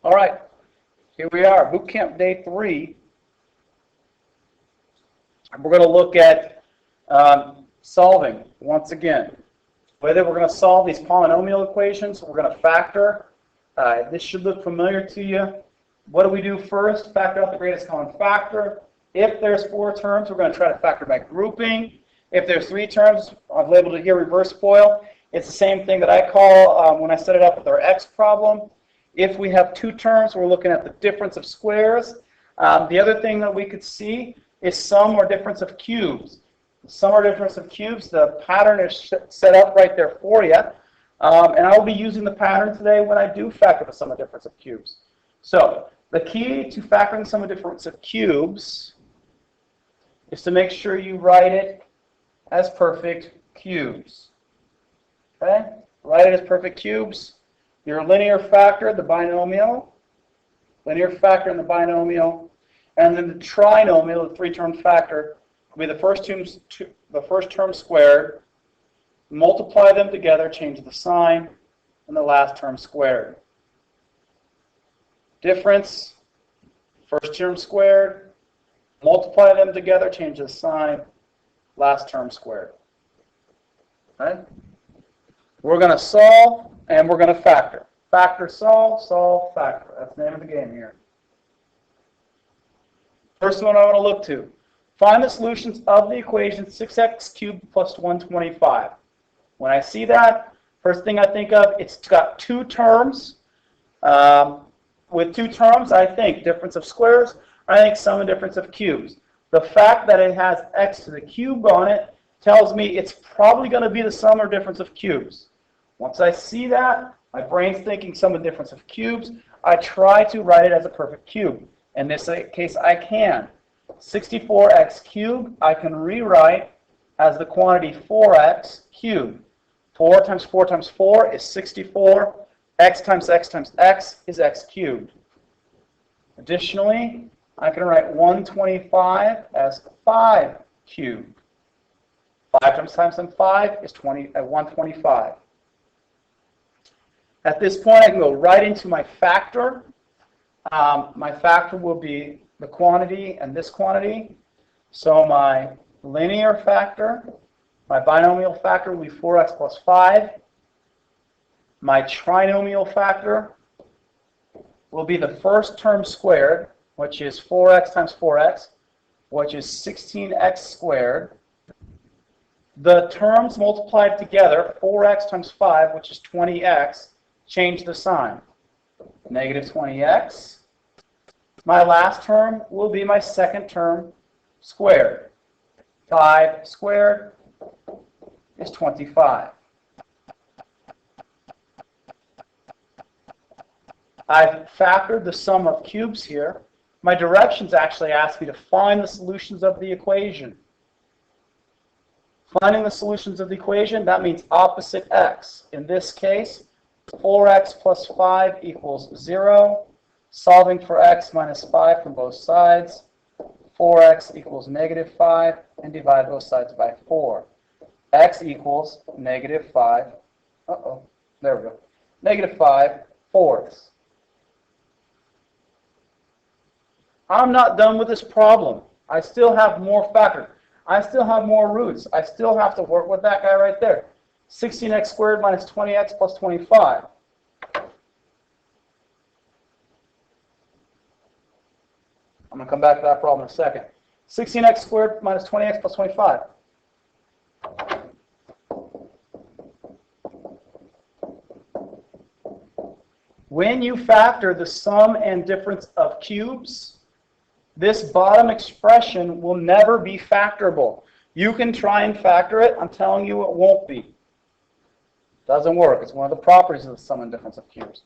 All right, here we are, boot camp day 3. We're going to look at solving once again. Whether we're going to solve these polynomial equations, we're going to factor. This should look familiar to you. What do we do first? Factor out the greatest common factor. If there's 4 terms, we're going to try to factor by grouping. If there's 3 terms, I've labeled it here reverse FOIL. It's the same thing that I call when I set it up with our x problem. If we have 2 terms, we're looking at the difference of squares. The other thing that we could see is sum or difference of cubes. Sum or difference of cubes, the pattern is set up right there for you. And I will be using the pattern today when I do factor the sum or difference of cubes. So the key to factoring sum or difference of cubes is to make sure you write it as perfect cubes. Okay? Write it as perfect cubes. Your linear factor, the binomial, linear factor in the binomial, and then the trinomial, the 3-term factor, will be the first term squared, multiply them together, change the sign, and the last term squared. Difference, first term squared, multiply them together, change the sign, last term squared. Okay? We're going to solve and we're going to factor. Factor, solve, solve, factor. That's the name of the game here. First one I want to look to. Find the solutions of the equation 6x cubed plus 125. When I see that, first thing I think of, it's got 2 terms. With 2 terms, I think difference of squares, I think sum and difference of cubes. The fact that it has x to the cube on it tells me it's probably going to be the sum or difference of cubes. Once I see that, my brain's thinking sum and difference of cubes, I try to write it as a perfect cube. In this case, I can. 64x cubed, I can rewrite as the quantity 4x cubed. 4 times 4 times 4 is 64. X times x times x is x cubed. Additionally, I can write 125 as 5 cubed. 5 times 5 is 125. At this point, I can go right into my factor. My factor will be the quantity and this quantity. So my linear factor, my binomial factor will be 4x plus 5. My trinomial factor will be the first term squared, which is 4x times 4x, which is 16x squared. The terms multiplied together, 4x times 5, which is 20x, change the sign. Negative 20x. My last term will be my second term squared. 5 squared is 25. I've factored the sum of cubes here. My directions actually ask me to find the solutions of the equation. Finding the solutions of the equation, that means opposite x. In this case, 4x plus 5 equals 0. Solving for x minus 5 from both sides. 4x equals negative 5, and divide both sides by 4. X equals negative 5. There we go. Negative 5 fourths. I'm not done with this problem. I still have more factors. I still have more roots. I still have to work with that guy right there. 16x squared minus 20x plus 25. I'm going to come back to that problem in a second. 16x squared minus 20x plus 25. When you factor the sum and difference of cubes, this bottom expression will never be factorable. You can try and factor it. I'm telling you it won't be. Doesn't work. It's one of the properties of the sum and difference of cubes.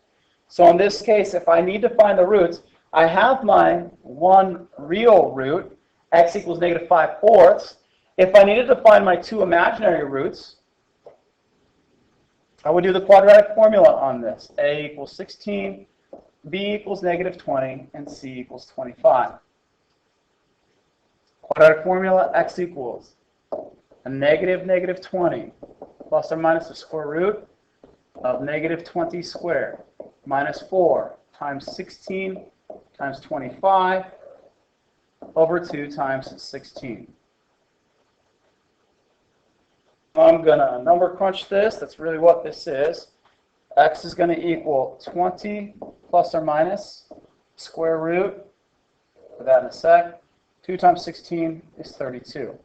So in this case, if I need to find the roots, I have my one real root, x equals negative 5 fourths. If I needed to find my 2 imaginary roots, I would do the quadratic formula on this. A equals 16, b equals negative 20, and c equals 25. Quadratic formula, x equals a negative 20 plus or minus the square root of negative 20 squared minus 4 times 16 times 25 over 2 times 16. I'm going to number crunch this. That's really what this is. X is going to equal 20 plus or minus square root. For that in a sec. 2 times 16 is 32.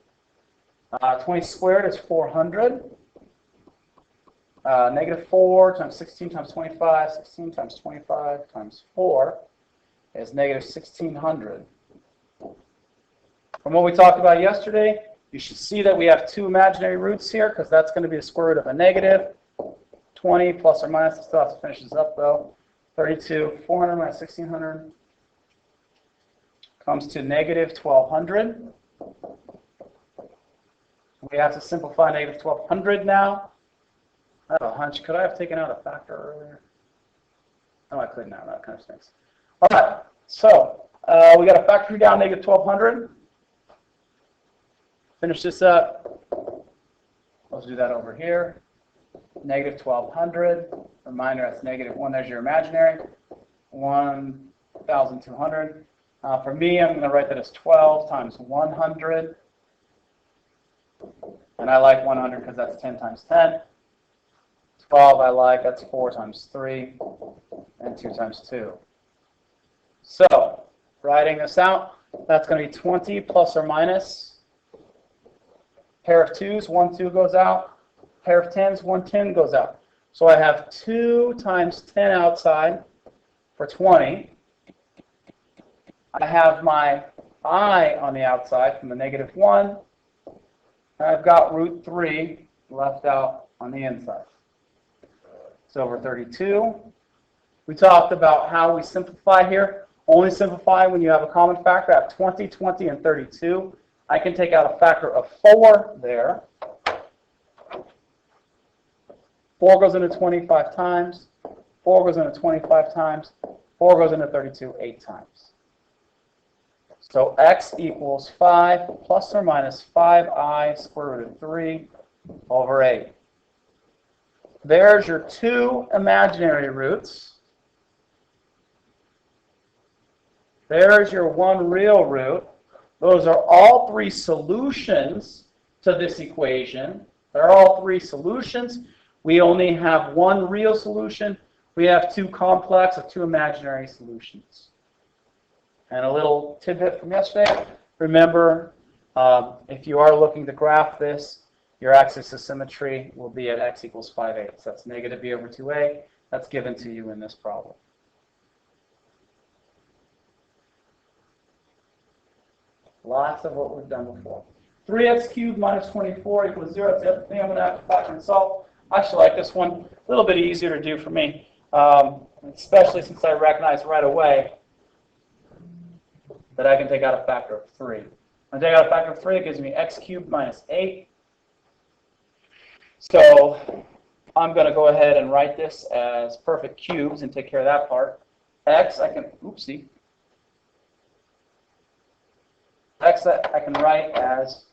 20 squared is 400. Negative 4 times 16 times 25. 16 times 25 times 4 is negative 1600. From what we talked about yesterday, you should see that we have two imaginary roots here because that's going to be the square root of a negative. 20 plus or minus, it still has to finish this up though. 32, 400 minus 1600 comes to negative 1200. We have to simplify negative 1200 now. I have a hunch. Could I have taken out a factor earlier? No, I couldn't now. That kind of stinks. All right. So we got to factor down negative 1200. Finish this up. Let's do that over here. Negative 1200. Reminder, that's negative 1. There's your imaginary. 1,200. For me, I'm going to write that as 12 times 100. And I like 100 because that's 10 times 10. 12 I like, that's 4 times 3, and 2 times 2. So, writing this out, that's going to be 20 plus or minus. Pair of 2s, 1, 2 goes out. Pair of 10s, 1, 10 goes out. So I have 2 times 10 outside for 20. I have my I on the outside from the negative 1. And I've got root 3 left out on the inside. It's over 32. We talked about how we simplify here. Only simplify when you have a common factor. I have 20, 20, and 32. I can take out a factor of 4 there. 4 goes into 25 times. 4 goes into 25 times. 4 goes into 32 8 times. So x equals 5 plus or minus 5i square root of 3 over 8. There's your two imaginary roots. There's your one real root. Those are all three solutions to this equation. They're all three solutions. We only have one real solution. We have two complex or two imaginary solutions. And a little tidbit from yesterday. Remember, if you are looking to graph this, your axis of symmetry will be at x equals 5/8. That's negative b over 2a. That's given to you in this problem. Lots of what we've done before. 3x cubed minus 24 equals 0. That's the other thing I'm going to have to factor and solve. I actually like this one. A little bit easier to do for me, especially since I recognize right away that I can take out a factor of 3. When I take out a factor of 3, it gives me x cubed minus 8. So I'm going to go ahead and write this as perfect cubes and take care of that part. X, I can, oopsie. X I can write as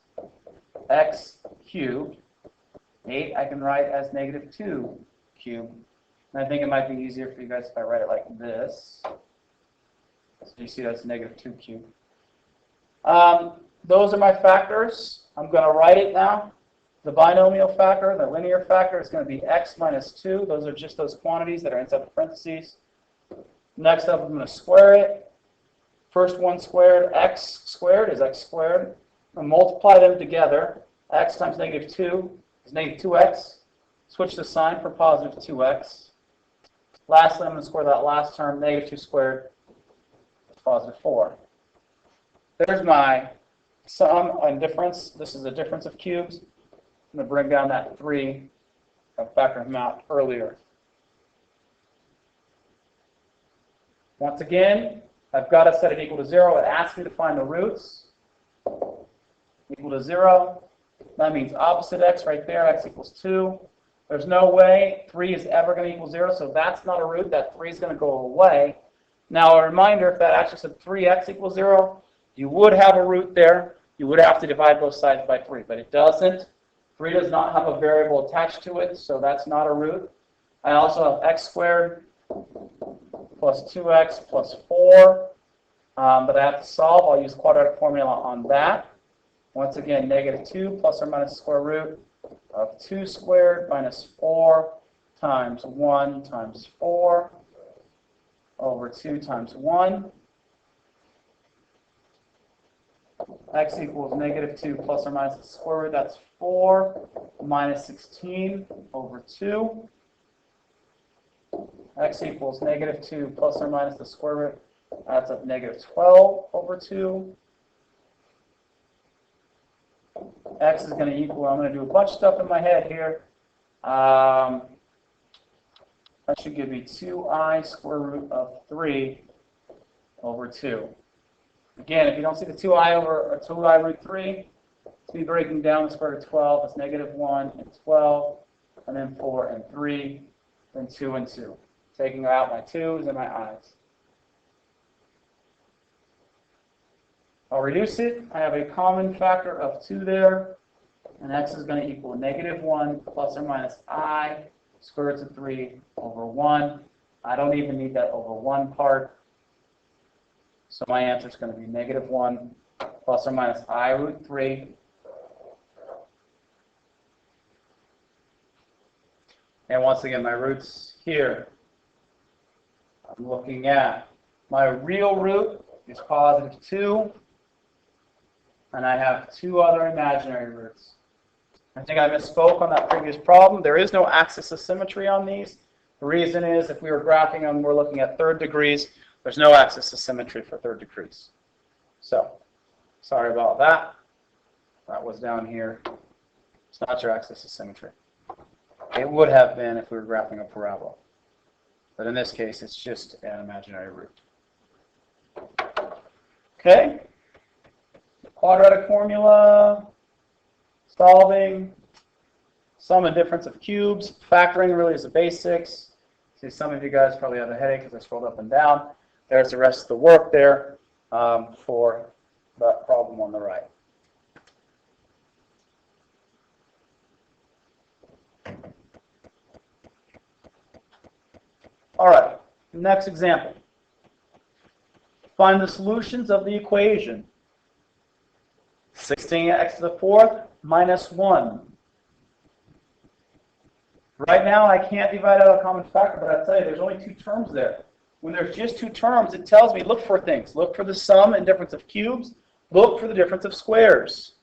x cubed. 8 I can write as negative 2 cubed. And I think it might be easier for you guys if I write it like this. So you see that's negative 2 cubed. Those are my factors. I'm going to write it now. The binomial factor, the linear factor, is going to be x minus 2. Those are just those quantities that are inside the parentheses. Next up, I'm going to square it. First one squared, x squared is x squared. And multiply them together. X times negative 2 is negative 2x. Switch the sign for positive 2x. Lastly, I'm going to square that last term, negative 2 squared is positive 4. There's my sum and difference. This is a difference of cubes. I'm going to bring down that 3. I factored them out earlier. Once again, I've got to set it equal to 0. It asks me to find the roots. Equal to 0. That means opposite x right there, x equals 2. There's no way 3 is ever going to equal 0, so that's not a root. That 3 is going to go away. Now, a reminder, if that actually said 3x equals 0, you would have a root there. You would have to divide both sides by 3, but it doesn't. 3 does not have a variable attached to it, so that's not a root. I also have x squared plus 2x plus 4 that I have to solve. I'll use quadratic formula on that. Once again, negative 2 plus or minus the square root of 2 squared minus 4 times 1 times 4 over 2 times 1. X equals negative 2 plus or minus the square root. That's 4 minus 16 over 2. X equals negative 2 plus or minus the square root. That's up negative 12 over 2. X is going to equal, I'm going to do a bunch of stuff in my head here. That should give me 2I square root of 3 over 2. Again, if you don't see the 2I over or 2I root 3, it's me breaking down the square root of 12. It's negative 1 and 12, and then 4 and 3, then 2 and 2. Taking out my 2's and my i's. I'll reduce it. I have a common factor of 2 there, and x is going to equal negative 1 plus or minus I square root of 3 over 1. I don't even need that over 1 part. So my answer is going to be negative 1 plus or minus I root 3. And once again, my roots here. I'm looking at my real root is positive 2. And I have 2 other imaginary roots. I think I misspoke on that previous problem. There is no axis of symmetry on these. The reason is if we were graphing them, we're looking at third degrees. There's no axis of symmetry for third degrees. So, sorry about that. That was down here. It's not your axis of symmetry. It would have been if we were graphing a parabola. But in this case, it's just an imaginary root. Okay. Quadratic formula, solving, sum and difference of cubes, factoring really is the basics. See, some of you guys probably have a headache because I scrolled up and down. There's the rest of the work there for that problem on the right. All right, next example. Find the solutions of the equation 16x to the 4th minus 1. Right now, I can't divide out a common factor, but I tell you, there's only 2 terms there. When there's just 2 terms, it tells me look for things. Look for the sum and difference of cubes. Look for the difference of squares.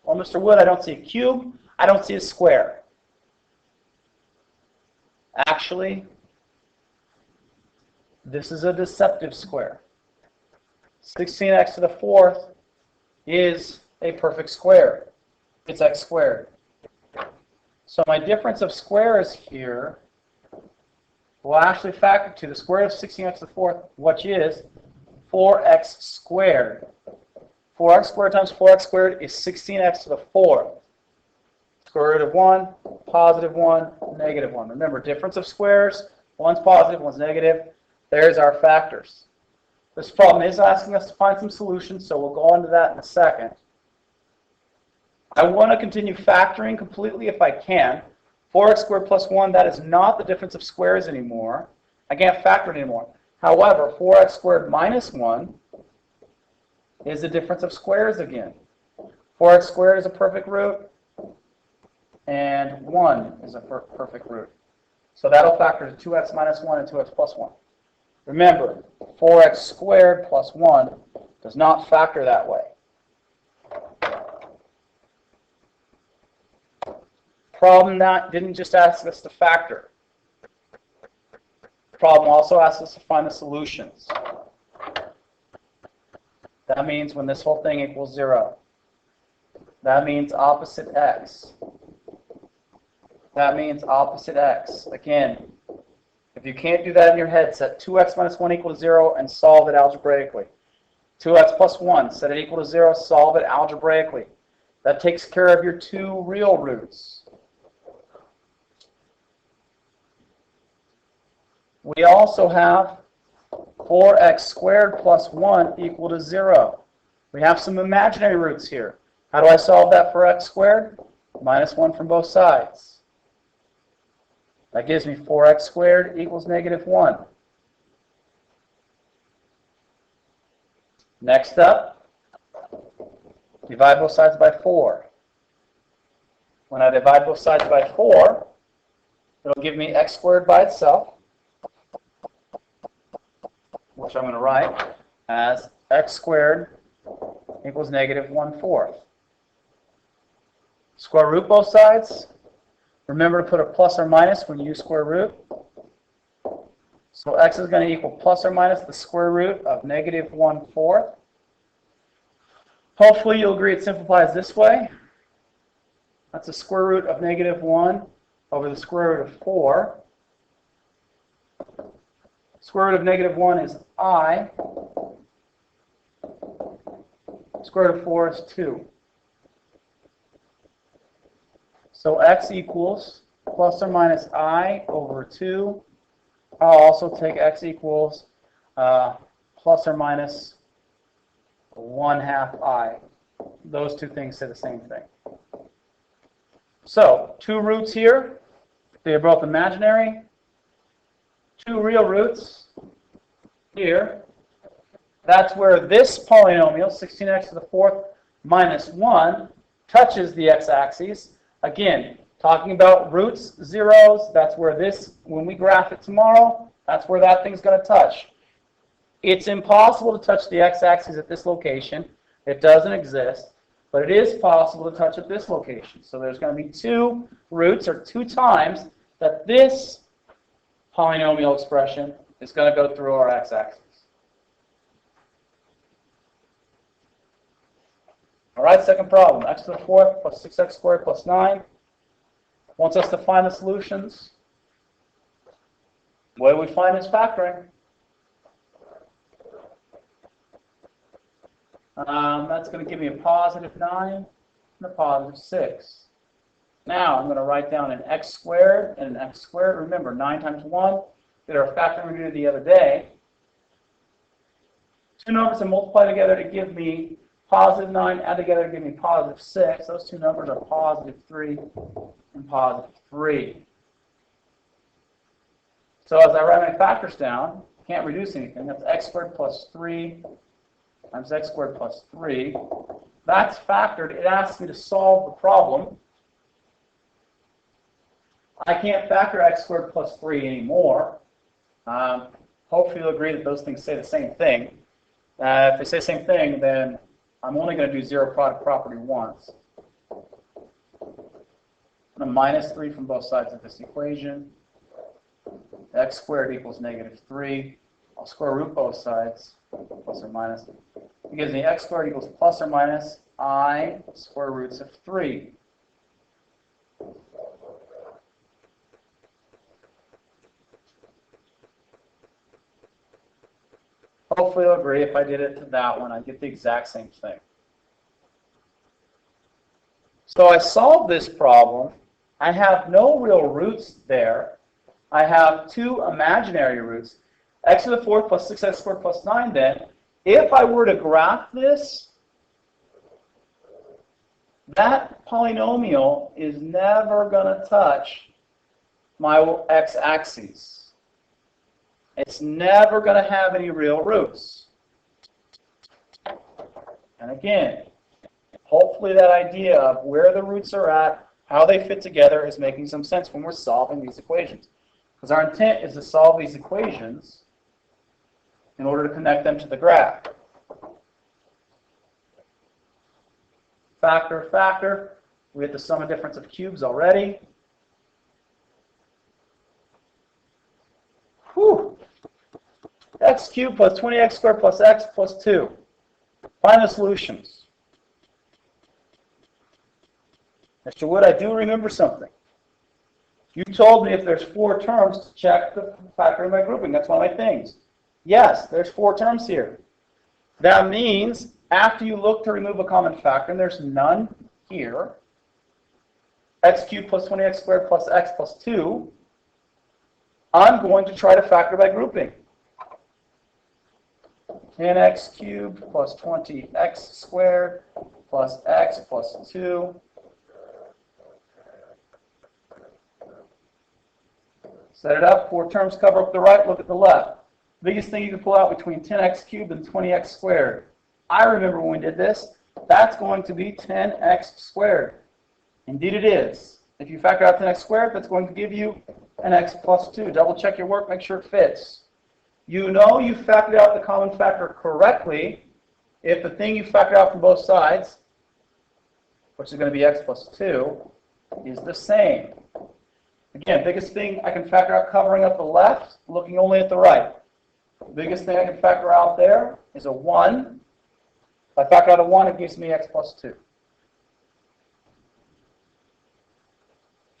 Well, Mr. Wood, I don't see a cube. I don't see a square. Actually, this is a deceptive square. 16x to the 4th is a perfect square. It's x squared. So my difference of squares here will actually factor to the square root of 16x to the 4th, which is 4x squared. 4x squared times 4x squared is 16x to the 4th. Square root of 1, positive 1, negative 1. Remember, difference of squares, one's positive, one's negative. There's our factors. This problem is asking us to find some solutions, so we'll go on to that in a second. I want to continue factoring completely if I can. 4x squared plus 1, that is not the difference of squares anymore. I can't factor it anymore. However, 4x squared minus 1 is the difference of squares again. 4x squared is a perfect root, and 1 is a perfect root. So that'll factor to 2x minus 1 and 2x plus 1. Remember, 4x squared plus 1 does not factor that way. Problem that didn't just ask us to factor. Problem also asks us to find the solutions. That means when this whole thing equals 0. That means opposite x. That means opposite x. Again, if you can't do that in your head, set 2x minus 1 equal to 0 and solve it algebraically. 2x plus 1, set it equal to 0, solve it algebraically. That takes care of your 2 real roots. We also have 4x squared plus 1 equal to 0. We have some imaginary roots here. How do I solve that for x squared? Minus 1 from both sides. That gives me 4x squared equals negative 1. Next up, divide both sides by 4. When I divide both sides by 4, it'll give me x squared by itself, which I'm going to write as x squared equals negative 1/4. Square root both sides. Remember to put a plus or minus when you use square root. So x is going to equal plus or minus the square root of negative 1/4. Hopefully you'll agree it simplifies this way. That's the square root of negative 1 over the square root of 4. Square root of negative 1 is I. Square root of 4 is 2. So x equals plus or minus I over 2. I'll also take x equals plus or minus 1/2 I. Those two things say the same thing. So, two roots here. They're both imaginary. Two real roots here. That's where this polynomial, 16x to the 4th minus 1, touches the x-axis. Again, talking about roots, zeros, that's where this, when we graph it tomorrow, that's where that thing's going to touch. It's impossible to touch the x-axis at this location. It doesn't exist. But it is possible to touch at this location. So there's going to be two roots, or two times, that this polynomial expression is going to go through our x-axis. All right, second problem. X to the 4th plus 6x squared plus 9 wants us to find the solutions. What do we find is factoring. That's going to give me a positive 9 and a positive 6. Now I'm going to write down an x squared and an x squared. Remember, 9 times 1 did our factoring we did the other day. Two numbers that multiply together to give me positive 9, add together to give me positive 6. Those two numbers are positive 3 and positive 3. So as I write my factors down, I can't reduce anything. That's x squared plus 3 times x squared plus 3. That's factored. It asks me to solve the problem. I can't factor x squared plus 3 anymore. Hopefully you'll agree that those things say the same thing. If they say the same thing, then I'm only going to do zero product property once. I'm going to minus 3 from both sides of this equation. X squared equals negative 3. I'll square root both sides, plus or minus. It gives me x squared equals plus or minus I square roots of 3. Hopefully you'll agree if I did it to that one, I'd get the exact same thing. So I solved this problem. I have no real roots there. I have two imaginary roots. X to the 4th plus 6x squared plus 9 then. If I were to graph this, that polynomial is never going to touch my x-axis. It's never going to have any real roots. And again, hopefully that idea of where the roots are at, how they fit together is making some sense when we're solving these equations. Because our intent is to solve these equations in order to connect them to the graph. Factor, factor. We have the sum and difference of cubes already. Whew. X cubed plus 20x squared plus x plus 2. Find the solutions. Mr. Wood, I do remember something. You told me if there's 4 terms to check the factoring by grouping. That's one of my things. Yes, there's 4 terms here. That means after you look to remove a common factor, and there's none here, x cubed plus 20x squared plus x plus 2, I'm going to try to factor by grouping. 10x cubed plus 20x squared plus x plus 2. Set it up. 4 terms cover up the right, look at the left. Biggest thing you can pull out between 10x cubed and 20x squared. I remember when we did this. That's going to be 10x squared. Indeed it is. If you factor out 10x squared, that's going to give you an x plus 2. Double check your work, make sure it fits. You know you factored out the common factor correctly if the thing you factored out from both sides, which is going to be x plus 2, is the same. Again, biggest thing I can factor out covering up the left, looking only at the right. The biggest thing I can factor out there is a 1. If I factor out a 1, it gives me x plus 2.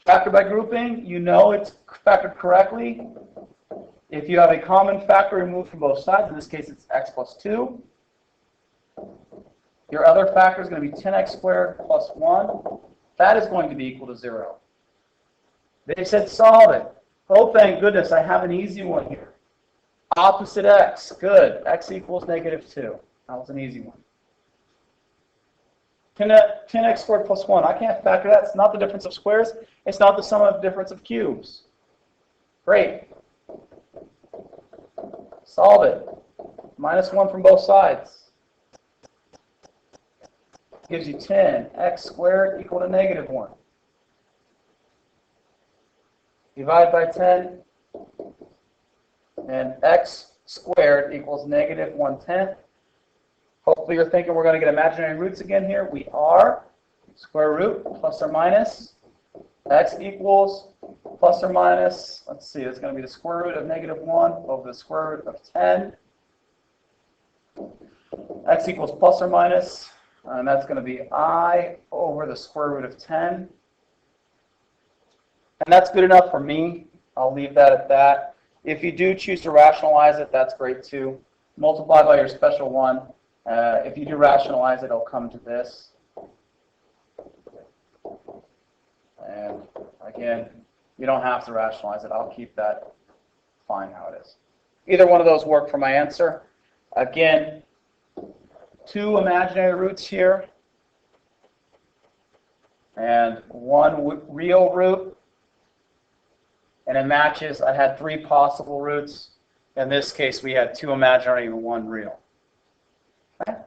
Factor by grouping, you know it's factored correctly. If you have a common factor removed from both sides, in this case it's x plus 2, your other factor is going to be 10x squared plus 1. That is going to be equal to 0. They said solve it. Oh, thank goodness, I have an easy one here. Opposite x. Good. X equals negative 2. That was an easy one. 10x squared plus 1. I can't factor that. It's not the difference of squares. It's not the sum of difference of cubes. Great. Solve it. Minus 1 from both sides. Gives you 10x squared equal to negative 1. Divide by 10, and x squared equals negative 1/10. Hopefully you're thinking we're going to get imaginary roots again here. We are. Square root plus or minus. X equals plus or minus, let's see, it's going to be the square root of negative 1 over the square root of 10. X equals plus or minus, and that's going to be I over the square root of 10. And that's good enough for me. I'll leave that at that. If you do choose to rationalize it, that's great too. Multiply by your special one. If you do rationalize it, it'll come to this. And again, you don't have to rationalize it. I'll keep that fine how it is. Either one of those work for my answer. Again, 2 imaginary roots here and 1 real root. And it matches. I had 3 possible roots. In this case, we had 2 imaginary and 1 real. Okay.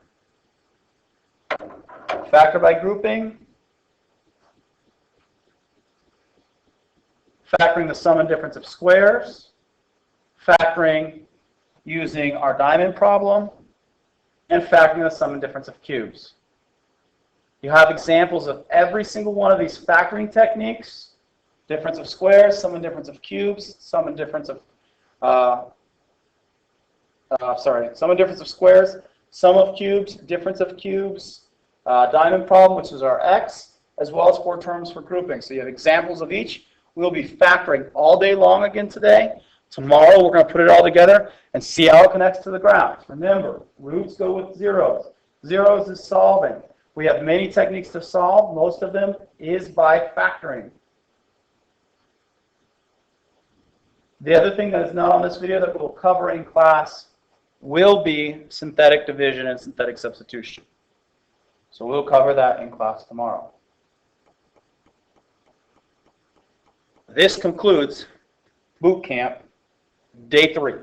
Factor by grouping. Factoring the sum and difference of squares. Factoring using our diamond problem. And factoring the sum and difference of cubes. You have examples of every single one of these factoring techniques. Difference of squares, sum and difference of cubes, sum and difference of, sum and difference of squares, sum of cubes, difference of cubes, diamond problem, which is our x, as well as 4 terms for grouping. So you have examples of each. We'll be factoring all day long again today. Tomorrow we're going to put it all together and see how it connects to the graph. Remember, roots go with zeros. Zeros is solving. We have many techniques to solve. Most of them is by factoring. The other thing that is not on this video that we'll cover in class will be synthetic division and synthetic substitution. So we'll cover that in class tomorrow. This concludes boot camp day 3.